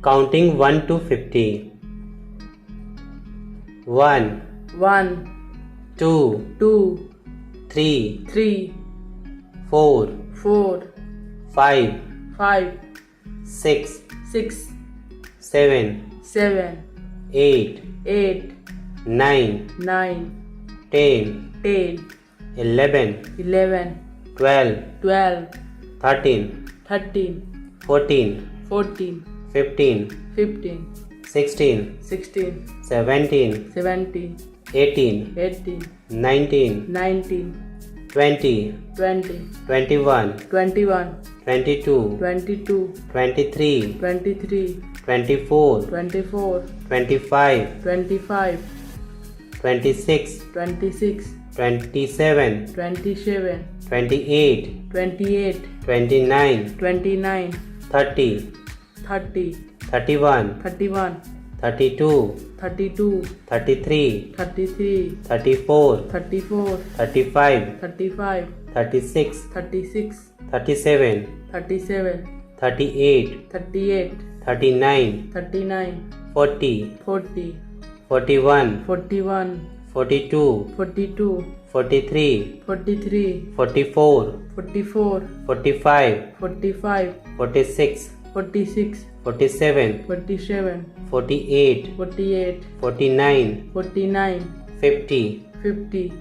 Counting 1 to 50. 1, 1, 2, 2, 3, 3, 4, 4, 5, 5, 6, 6, 7, 7, 8, 8, 9, 9, 10, 10, 11, 11, 12, 12, 13, 13, 14, 14, 15, 15, 16, 16, 17, 17, 18, 18, 19, 19, 20, 20, 21, 21, 22, 22, 23, 23, 24, 24, 25, 25, 26, 26, 27, 27, 28, 28, 29, 29, 30, 30, 31, 31, 32, 32, 33, 33, 34, 34, 35, 35, 36, 36, 37, 37, 38, 38, 39, 39, 40, 40, 41, 41, 42, 42, 43, 43, 44, 44, 45, 45, 46, 46, 47, 47, 48, 48, 49, 49, 50, 50,